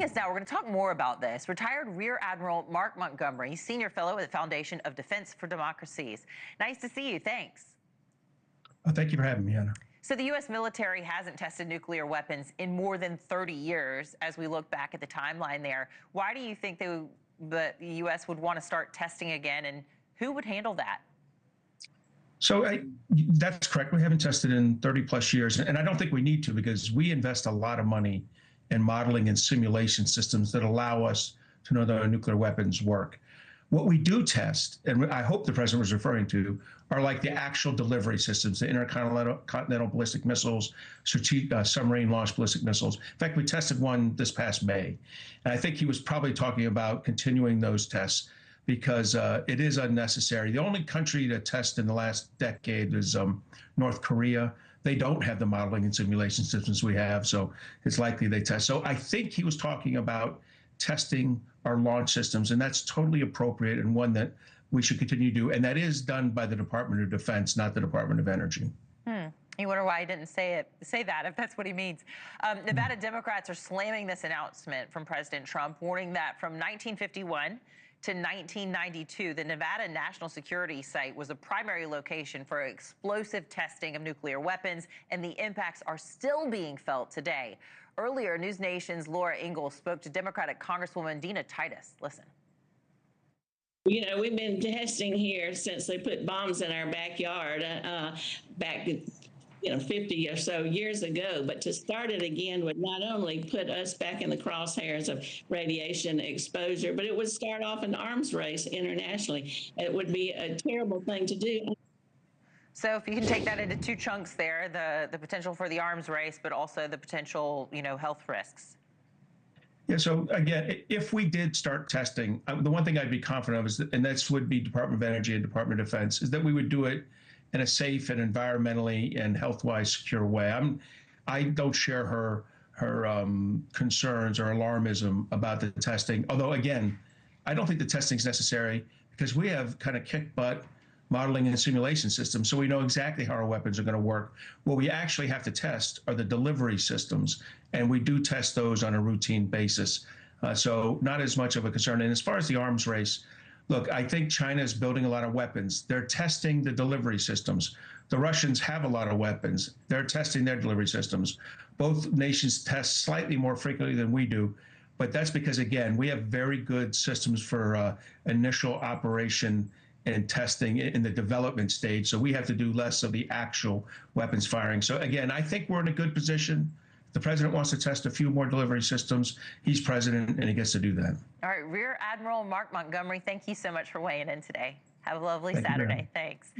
us now, we're going to talk more about this. Retired Rear Admiral Mark Montgomery, Senior Fellow at the Foundation of Defense for Democracies. Nice to see you. Thanks. Thank you for having me, Anna. So the U.S. military hasn't tested nuclear weapons in more than 30 years as we look back at the timeline there. Why do you think the U.S. would want to start testing again, and who would handle that? So that's correct. We haven't tested in 30 plus years, and I don't think we need to, because we invest a lot of money in modeling and simulation systems that allow us to know that our nuclear weapons work. What we do test, and I hope the president was referring to, are like the actual delivery systems, the intercontinental ballistic missiles, submarine launched ballistic missiles. In fact, we tested one this past May. And I think he was probably talking about continuing those tests because it is unnecessary. The only country to test in the last decade is North Korea. They don't have the modeling and simulation systems we have, so it's likely they test. So I think he was talking about testing our launch systems, and that's totally appropriate and one that we should continue to do. And that is done by the Department of Defense, not the Department of Energy. You wonder why he didn't say that, if that's what he means. Nevada Democrats are slamming this announcement from President Trump, warning that from 1951 to 1992, the Nevada National Security Site was a primary location for explosive testing of nuclear weapons, and the impacts are still being felt today. Earlier, NewsNation's Laura Ingalls spoke to Democratic Congresswoman Dina Titus. Listen. You know, we've been testing here since they put bombs in our backyard back 50 or so years ago. But to start it again would not only put us back in the crosshairs of radiation exposure, but it would start off an arms race internationally. It would be a terrible thing to do. So if you can take that into two chunks there, the potential for the arms race, but also the potential, health risks. Yeah, so again, if we did start testing, the one thing I'd be confident of is that, and this would be Department of Energy and Department of Defense, is that we would do it in a safe and environmentally and health-wise secure way. I don't share her concerns or alarmism about the testing. Although again, I don't think the testing is necessary because we have kind of kick butt modeling and simulation systems, so we know exactly how our weapons are going to work. What we actually have to test are the delivery systems, and we do test those on a routine basis. So not as much of a concern. And as far as the arms race, look, I think China is building a lot of weapons. They're testing the delivery systems. The Russians have a lot of weapons. They're testing their delivery systems. Both nations test slightly more frequently than we do, but that's because, again, we have very good systems for initial operation and testing in the development stage. So we have to do less of the actual weapons firing. So again, I think we're in a good position. The president wants to test a few more delivery systems. He's president, and he gets to do that. All right, Rear Admiral Mark Montgomery, thank you so much for weighing in today. Have a lovely Saturday. Thanks.